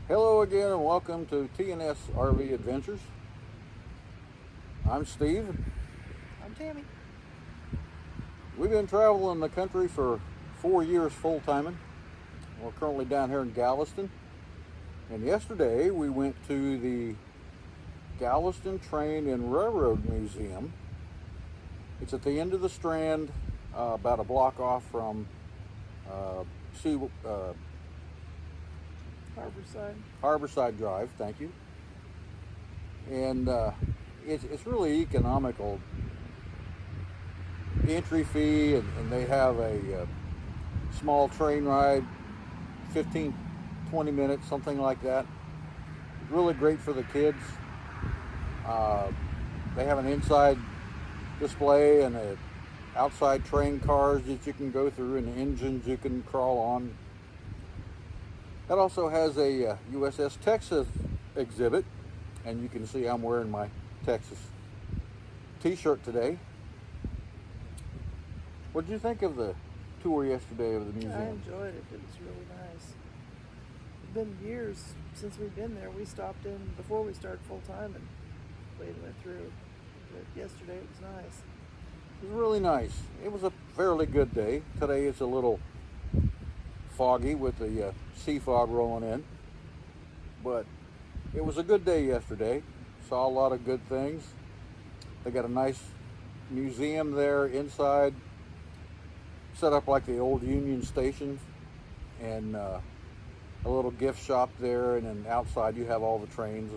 Hello again and welcome to TNS RV Adventures. I'm Steve. I'm Tammy. We've been traveling the country for 4 years full-timing. We're currently down here in Galveston. And yesterday we went to the Galveston Train and Railroad Museum. It's at the end of the Strand, about a block off from Harborside Drive, thank you. And it's really economical. The entry fee, and they have a small train ride, 15, 20 minutes, something like that. Really great for the kids. They have an inside display and outside train cars that you can go through and engines you can crawl on. That also has a USS Texas exhibit, and you can see I'm wearing my Texas t-shirt today. What did you think of the tour yesterday of the museum? I enjoyed it. It was really nice. It's been years since we've been there. We stopped in before we started full time and went through. But yesterday it was nice. It was really nice. It was a fairly good day. Today it's a little foggy with the sea fog rolling in, but it was a good day yesterday. Saw a lot of good things. They got a nice museum there inside, set up like the old Union stations, and a little gift shop there, and then outside you have all the trains,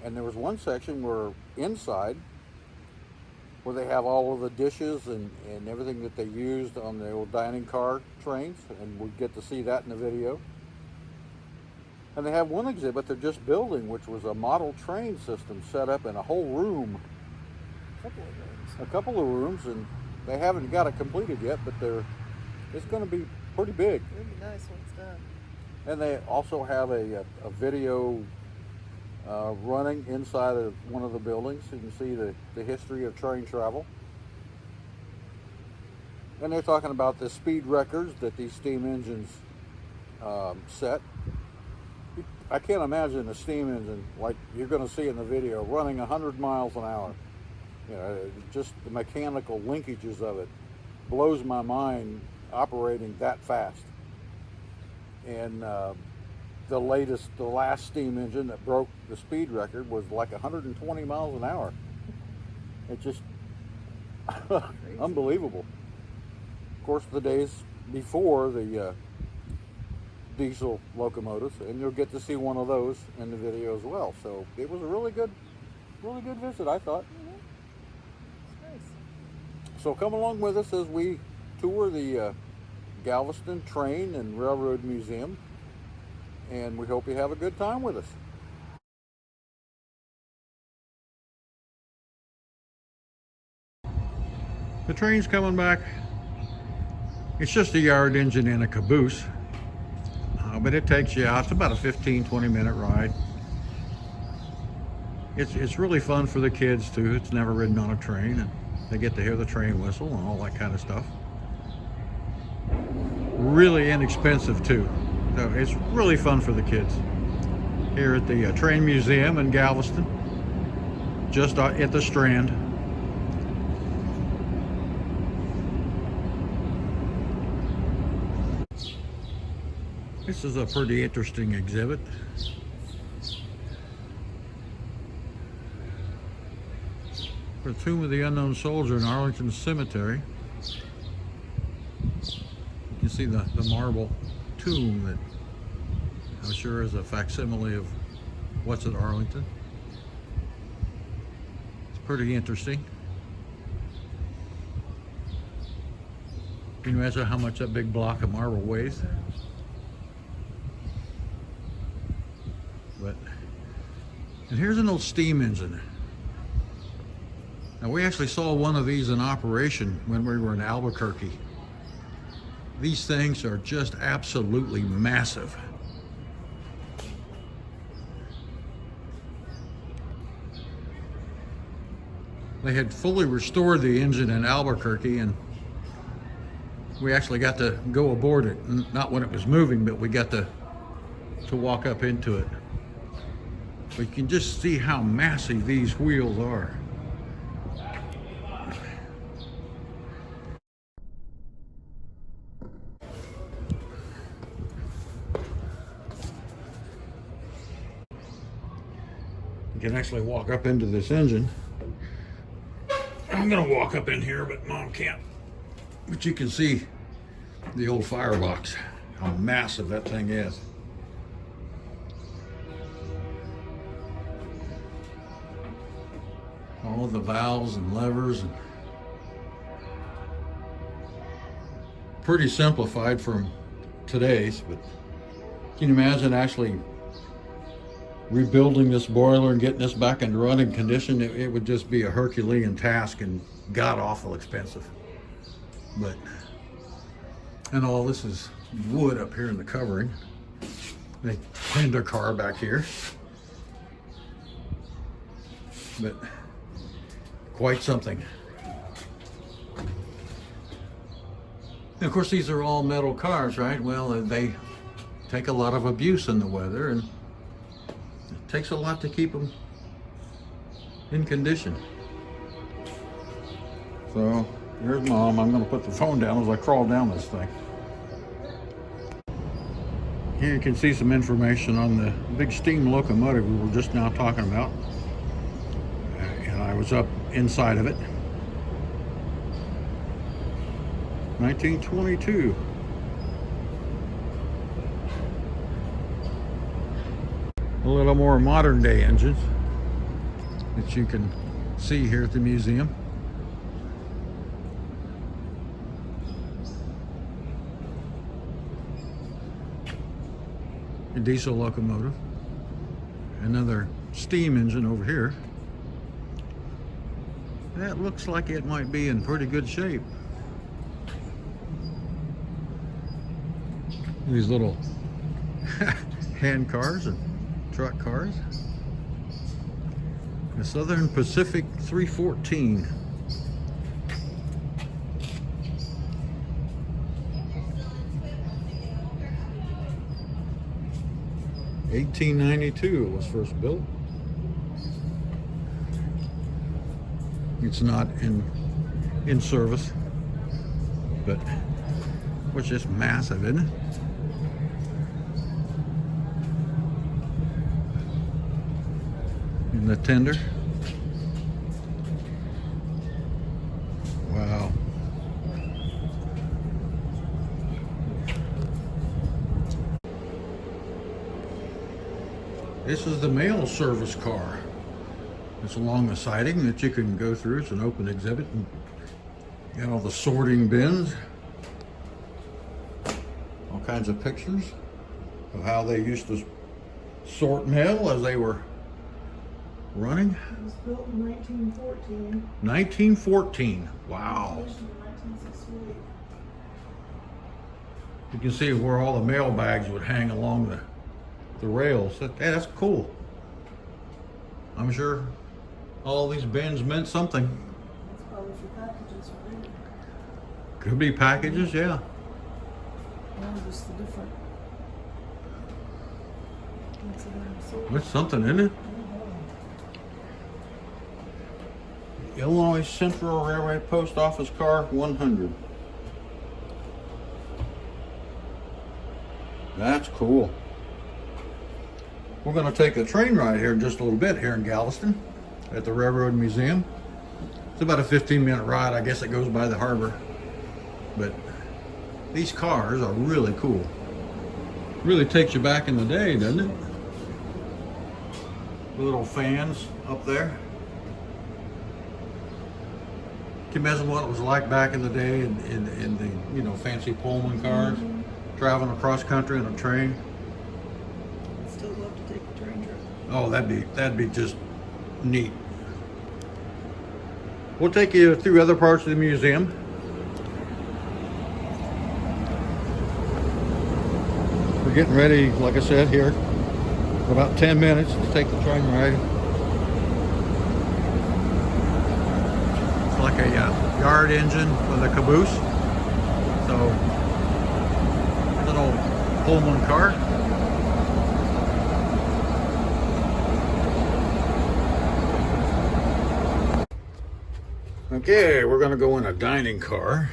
and there was one section where inside where they have all of the dishes and everything that they used on the old dining car trains, and we get to see that in the video. And they have one exhibit they're just building, which was a model train system set up in a whole room. A couple of rooms, and they haven't got it completed yet, but it's going to be pretty big. It'll be nice when it's done. And they also have a video running inside of one of the buildings, so you can see the history of train travel. And they're talking about the speed records that these steam engines set. I can't imagine a steam engine like you're going to see in the video running 100 miles an hour. You know, just the mechanical linkages of it blows my mind, operating that fast. And the last steam engine that broke the speed record was like 120 miles an hour. It's just unbelievable. Of course, the days before the diesel locomotives, and you'll get to see one of those in the video as well. So it was a really good visit, I thought. It's nice. So come along with us as we tour the Galveston Train and Railroad Museum, and we hope you have a good time with us. The train's coming back. It's just a yard engine and a caboose, but it takes you out. It's about a 15-20 minute ride. It's really fun for the kids too. It's never ridden on a train, and they get to hear the train whistle and all that kind of stuff. Really inexpensive too. So it's really fun for the kids. Here at the Train Museum in Galveston, just at the Strand. This is a pretty interesting exhibit. The Tomb of the Unknown Soldier in Arlington Cemetery. You can see the marble tomb that I'm sure is a facsimile of what's at Arlington. It's pretty interesting. Can you imagine how much that big block of marble weighs? And here's an old steam engine. Now, we actually saw one of these in operation when we were in Albuquerque. These things are just absolutely massive. They had fully restored the engine in Albuquerque, and we actually got to go aboard it. Not when it was moving, but we got to to walk up into it. But you can just see how massive these wheels are. You can actually walk up into this engine. I'm gonna walk up in here, but Mom can't. But you can see the old firebox, how massive that thing is. All of the valves and levers, and pretty simplified from today's, but can you imagine actually rebuilding this boiler and getting this back in running condition? It would just be a Herculean task and god awful expensive. But, and all this is wood up here in the covering. They cleaned their car back here. But quite something. And of course, these are all metal cars, right? Well, they take a lot of abuse in the weather, and it takes a lot to keep them in condition. So here's Mom. I'm going to put the phone down as I crawl down this thing. Here you can see some information on the big steam locomotive we were just now talking about. And I was up inside of it. 1922. A little more modern day engines that you can see here at the museum. A diesel locomotive. Another steam engine over here. That looks like it might be in pretty good shape. These little hand cars and truck cars. The Southern Pacific 314. $1892 it was first built. It's not in service, but it's just massive, isn't it? In the tender. Wow. This is the mail service car. It's along the siding that you can go through. It's an open exhibit. And you got all the sorting bins. All kinds of pictures of how they used to sort mail as they were running. It was built in 1914. 1914. Wow. Completion in 1968. You can see where all the mail bags would hang along the rails. Hey, that's cool. I'm sure all these bins meant something. That's probably for packages, right? Could be packages, yeah. No, just the different. There's something in it. Illinois Central Railway Post Office Car 100. That's cool. We're going to take a train ride here in just a little bit here in Galveston at the Railroad Museum. It's about a 15-minute ride. I guess it goes by the harbor. But these cars are really cool. Really takes you back in the day, doesn't it? The little fans up there. Can you imagine what it was like back in the day in the fancy Pullman cars, traveling across country in a train? I'd still love to take a train trip. Oh, that'd be just neat. We'll take you through other parts of the museum. We're getting ready, like I said, here for about 10 minutes to take the train ride. It's like a yard engine with a caboose. So, little Pullman car. Okay, we're gonna go in a dining car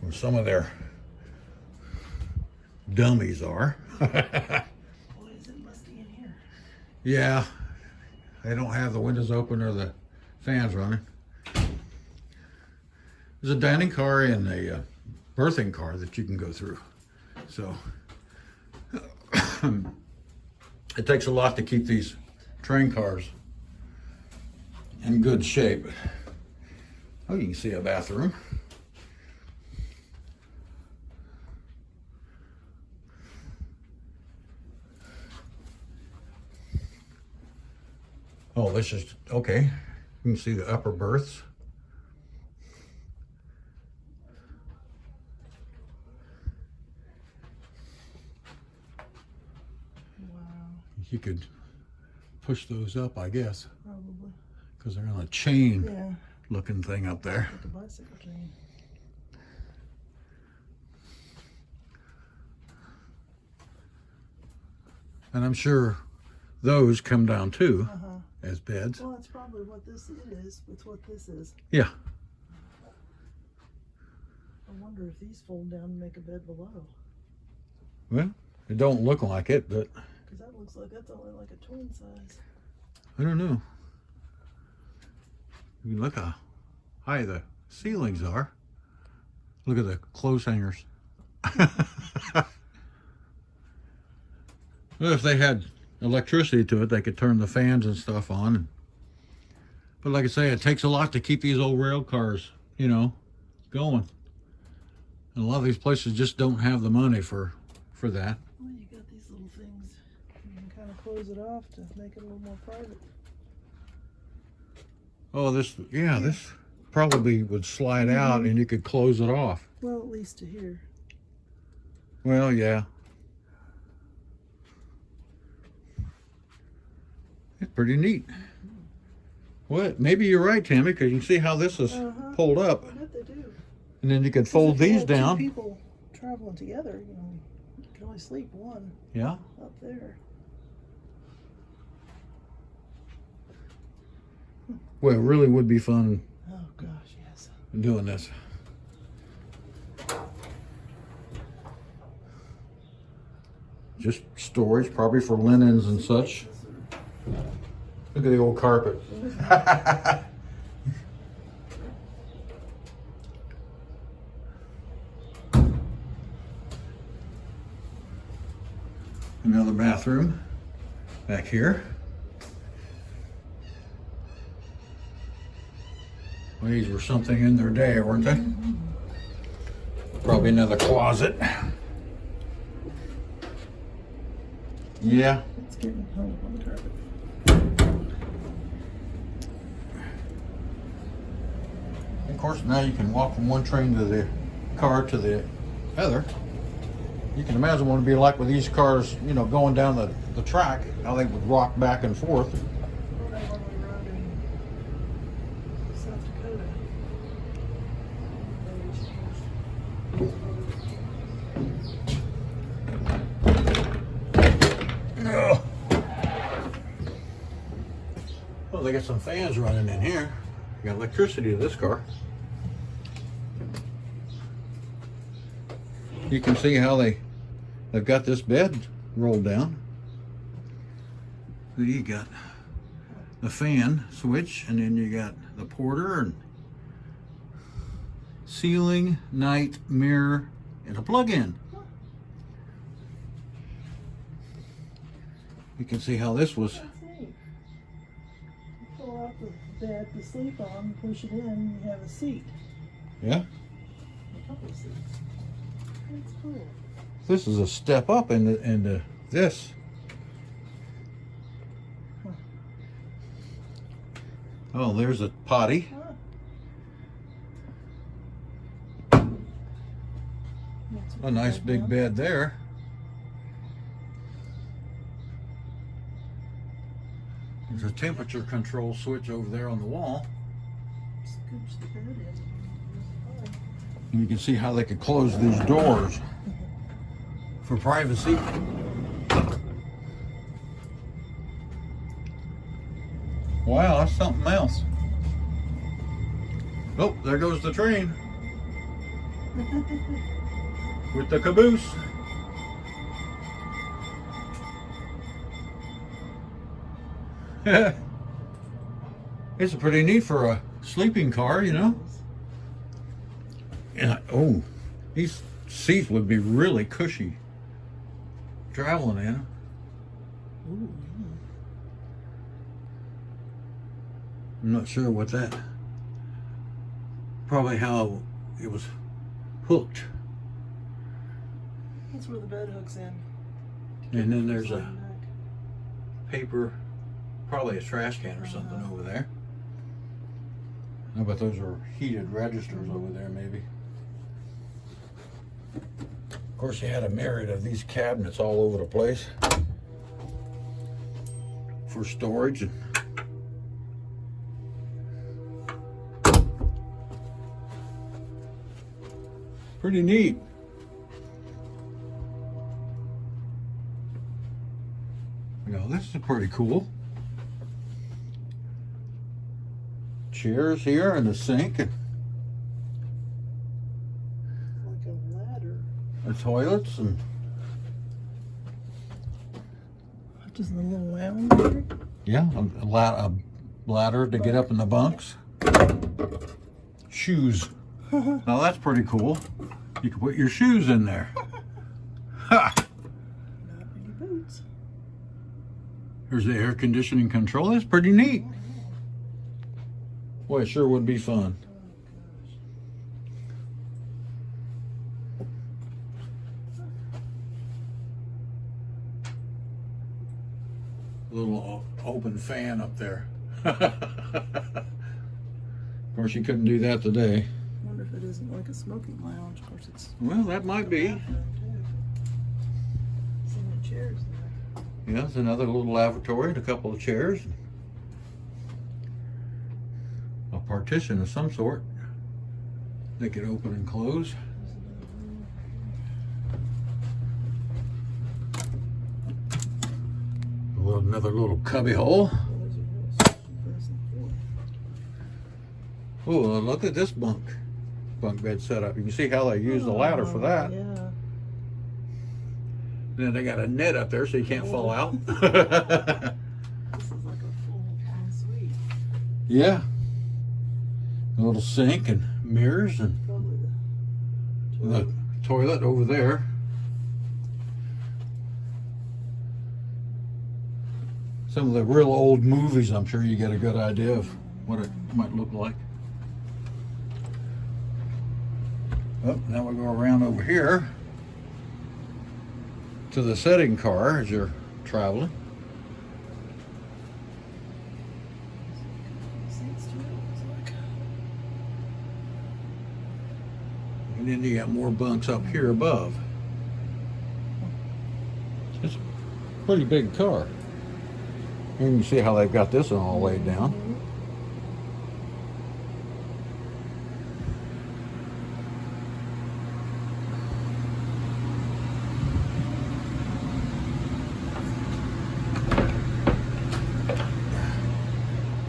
where some of their dummies are. Boy, is it musty in here. Yeah, they don't have the windows open or the fans running. There's a dining car and a birthing car that you can go through. So it takes a lot to keep these train cars in good shape. Oh, you can see a bathroom. Oh, this is okay. You can see the upper berths. Wow. You could push those up, I guess, Probably. because they're on a chain Yeah. looking thing up there. Like a bicycle chain. And I'm sure those come down too Uh-huh. as beds. Well, that's probably what this is with what this is. Yeah. I wonder if these fold down and make a bed below. Well, it don't look like it, but Because that looks like that's only like a twin size. I don't know. You can look how high the ceilings are. Look at the clothes hangers. Well, if they had electricity to it, they could turn the fans and stuff on. But like I say, it takes a lot to keep these old rail cars, you know, going. And a lot of these places just don't have the money for that. Well, you got these little things. You can kind of close it off to make it a little more private. Oh, this probably would slide out and you could close it off. Well, at least to here. Well, yeah. It's pretty neat. Well, maybe you're right, Tammy, because you can see how this is pulled up. I bet they do. And then you could fold If you these had two down. people traveling together, you know, you can only sleep one Yeah. up there. Well, it really would be fun Oh gosh, yes. doing this. Just storage, probably for linens and such. Look at the old carpet. Another bathroom back here. Well, these were something in their day, weren't they? Probably another closet. Yeah. It's getting hung up on the carpet. Of course, now you can walk from one train to the car to the other. You can imagine what it'd be like with these cars, you know, going down the track, how they would rock back and forth. When we rode in South Dakota. Ugh. Well, they got some fans running in here. You got electricity to this car. You can see how they've got this bed rolled down. Then you got the fan switch, and then you got the porter and ceiling, night, mirror, and a plug-in. You can see how this was. That's neat. You pull out the bed to sleep on, push it in, and you have a seat. Yeah. A couple of seats. That's cool. This is a step up into this. Oh, there's a potty. Huh. A nice big bed there. There's a temperature control switch over there on the wall. Scooch the bed in. And you can see how they could close these doors for privacy. Wow, that's something else. Oh, there goes the train with the caboose. It's pretty neat for a sleeping car, you know. And oh, these seats would be really cushy traveling in. Ooh, I'm not sure what that. Probably how it was hooked. that's where the bed hooks in. And then there's a Sliding back. paper, probably a trash can or something over there. I bet those are heated registers over there, maybe. Of course, you had a myriad of these cabinets all over the place for storage. Pretty neat. You know, this is pretty cool. Chairs here and a sink and Like a ladder. the toilets and Just a little lounge area. yeah, a ladder to get up in the bunks. Shoes. Now that's pretty cool. You can put your shoes in there. Ha! Not many boots. There's the air conditioning control. That's pretty neat. Boy, it sure would be fun. Oh A little open fan up there. Of course, you couldn't do that today. gosh. I wonder if it isn't like a smoking lounge. Of course, it's Well, that might be. bathroom too. So many chairs there. Yeah, it's another little lavatory and a couple of chairs. A partition of some sort. They could open and close. Another little cubby hole. Oh, look at this bunk bed setup. You can see how they use the ladder for that. Yeah. Then they got a net up there so you can't fall out. This is like a full ensuite. Yeah. A little sink and mirrors and Probably the toilet over there. Some of the real old movies, I'm sure you get a good idea of what it might look like. Oh, now we go around over here to the setting car as you're traveling. seats too, it looks like. And then you got more bunks up here above. It's a pretty big car. And you see how they've got this one all laid down.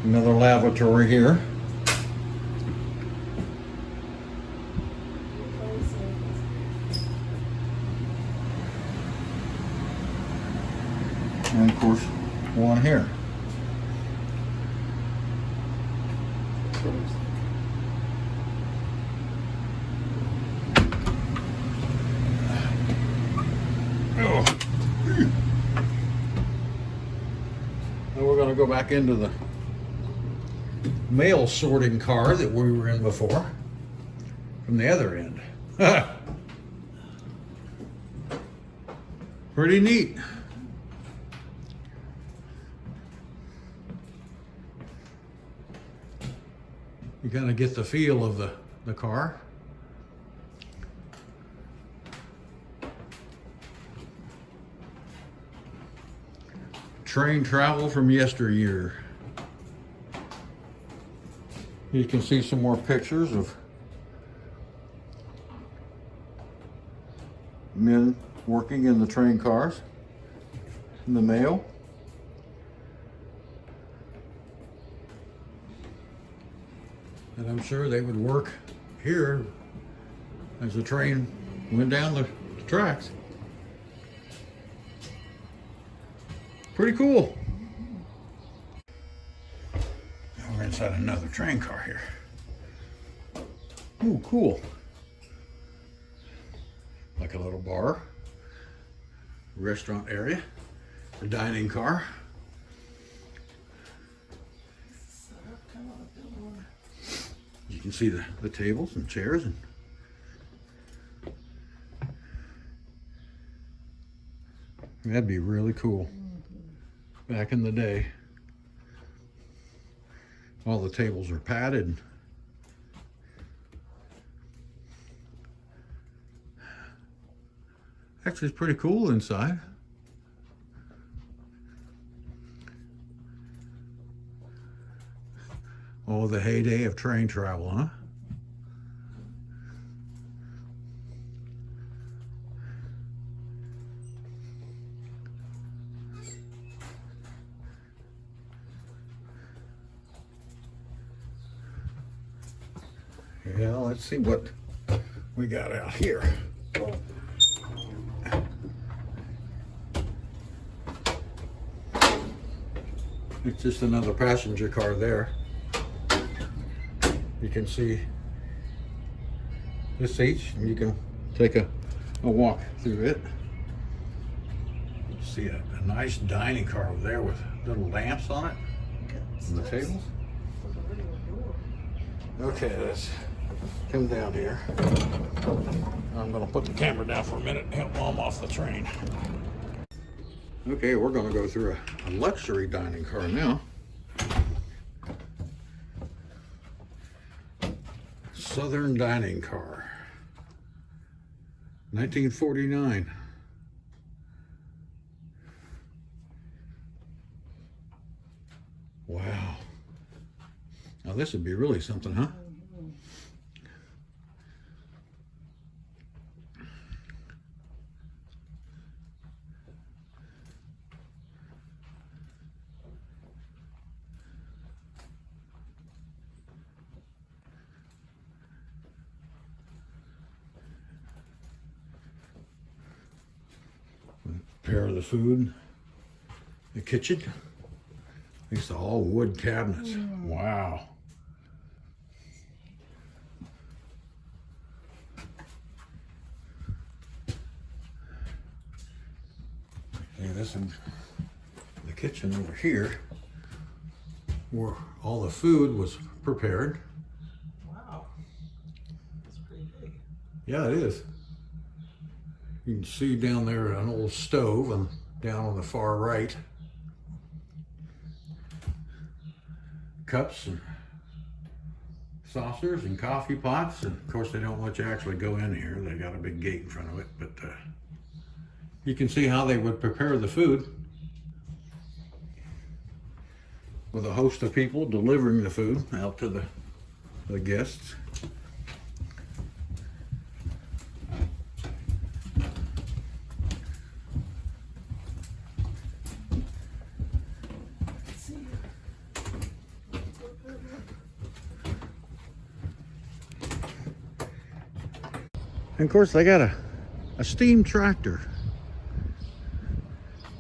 Another lavatory here. And of course, one here. Oh. Now we're going to go back into the mail sorting car that we were in before from the other end. Pretty neat. You kind of get the feel of the car. Train travel from yesteryear. You can see some more pictures of men working in the train cars in the mail. And I'm sure they would work here as the train went down the tracks. Pretty cool. Now we're inside another train car here. Ooh, cool. Like a little bar, restaurant area, a dining car. You can see the tables and chairs, and that'd be really cool. Back in the day, all the tables are padded. Actually, it's pretty cool inside. Oh, the heyday of train travel, huh? Yeah, let's see what we got out here. It's just another passenger car there. You can see the seats, and you can take a walk through it. You see a nice dining car over there with little lamps on it and the tables. Okay, let's come down here. I'm going to put the camera down for a minute and help Mom off the train. Okay, we're going to go through a luxury dining car now. Southern dining car, 1949. Wow. Now this would be really something, huh? Prepare the food, the kitchen. These are all wood cabinets. Wow. See, this is the kitchen over here, where all the food was prepared. Wow. That's pretty big. Yeah, it is. You can see down there an old stove, and down on the far right, cups and saucers and coffee pots. And of course they don't let you actually go in here. They got a big gate in front of it, but you can see how they would prepare the food, with a host of people delivering the food out to the guests. And of course they got a steam tractor,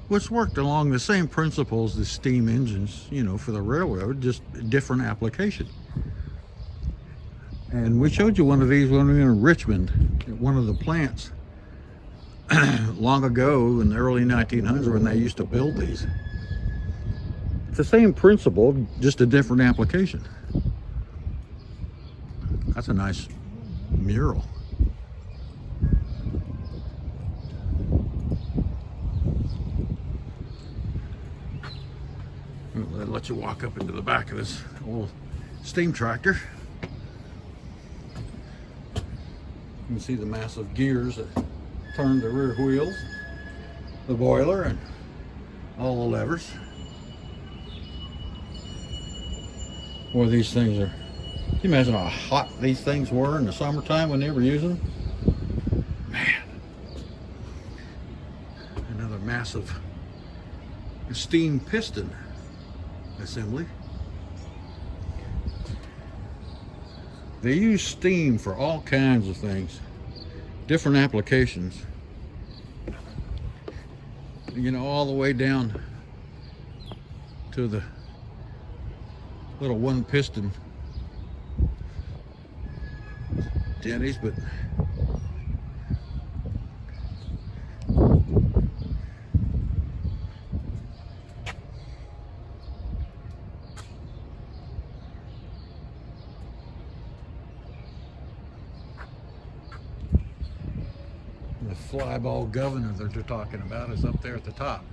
which worked along the same principles as steam engines, you know, for the railroad, just a different application. And we showed you one of these when we were in Richmond, at one of the plants, long ago in the early 1900s, when they used to build these. It's the same principle, just a different application. That's a nice mural. I'll let you walk up into the back of this old steam tractor. You can see the massive gears that turn the rear wheels, the boiler, and all the levers. Boy, these things are, can you imagine how hot these things were in the summertime when they were using them? Man. Another massive steam piston assembly. They use steam for all kinds of things, different applications. You know, all the way down to the little one piston jetties, but the flyball governor that they're talking about is up there at the top.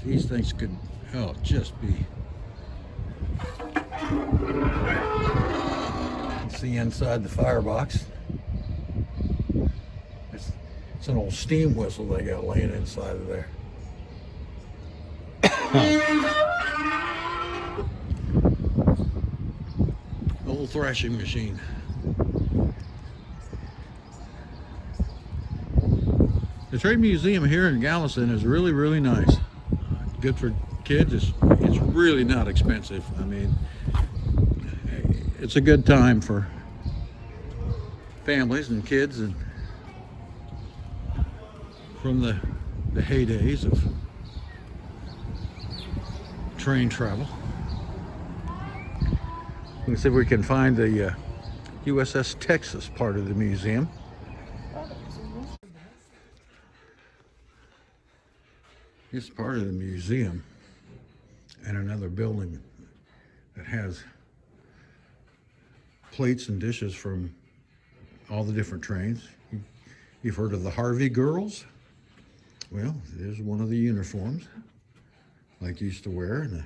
These things could, oh, just be. See inside the firebox. It's an old steam whistle they got laying inside of there. Old thrashing machine. The Trade Museum here in Galveston is really, really nice. Good for kids. It's really not expensive. I mean, it's a good time for families and kids, and from the heydays of train travel. Let's see if we can find the USS Texas part of the museum. It's part of the museum and another building that has plates and dishes from all the different trains. You've heard of the Harvey girls? Well, there's one of the uniforms like used to wear, and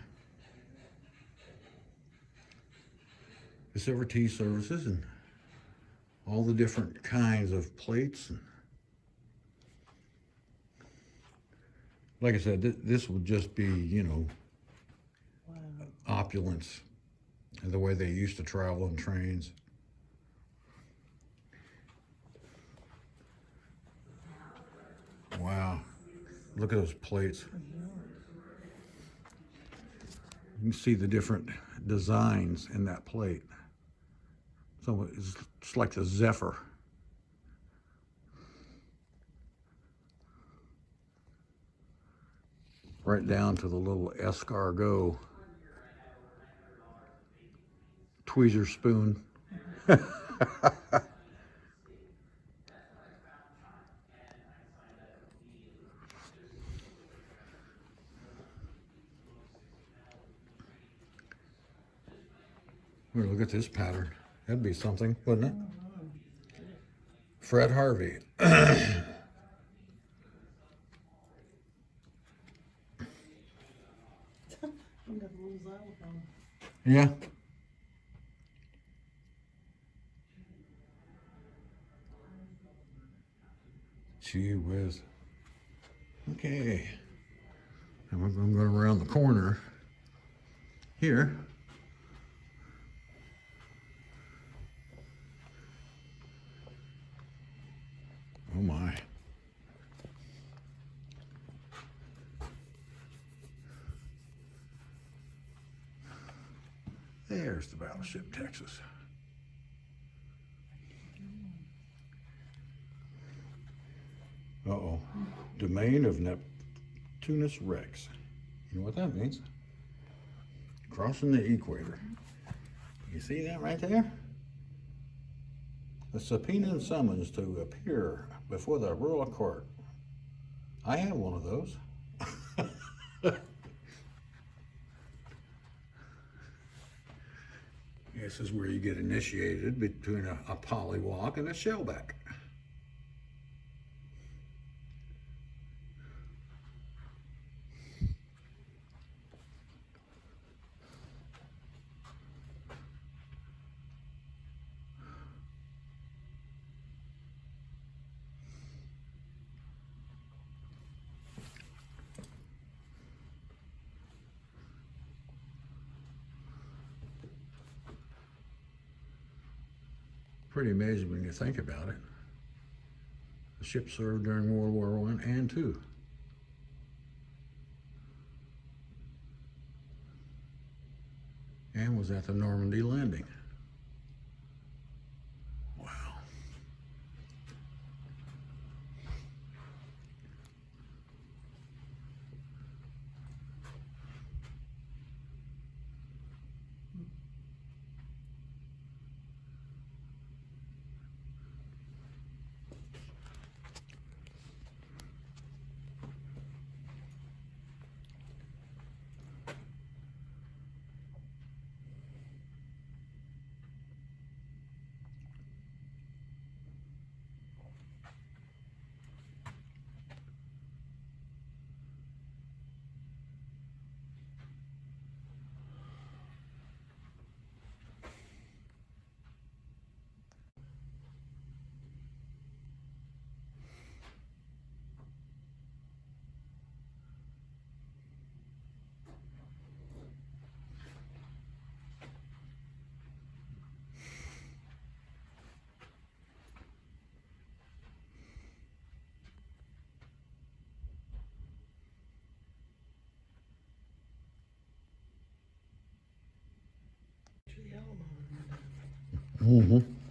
the silver tea services, and all the different kinds of plates. And like I said, this would just be, you know, Wow. opulence, and the way they used to travel on trains. Wow, look at those plates. You can see the different designs in that plate. So it's like the Zephyr. Right down to the little escargot tweezer spoon. Look at this pattern. That'd be something, wouldn't it? Fred Harvey. Yeah. Gee whiz. Okay. And I'm going around the corner here. Oh my. There's the battleship Texas. Uh-oh. Domain of Neptunus Rex. You know what that means? Crossing the equator. You see that right there? A subpoena and summons to appear before the royal court. I have one of those. This is where you get initiated between a polywalk and a shellback. Pretty amazing when you think about it. The ship served during World War I and II. and was at the Normandy landing. Wow. The Alamo. Mm-hmm.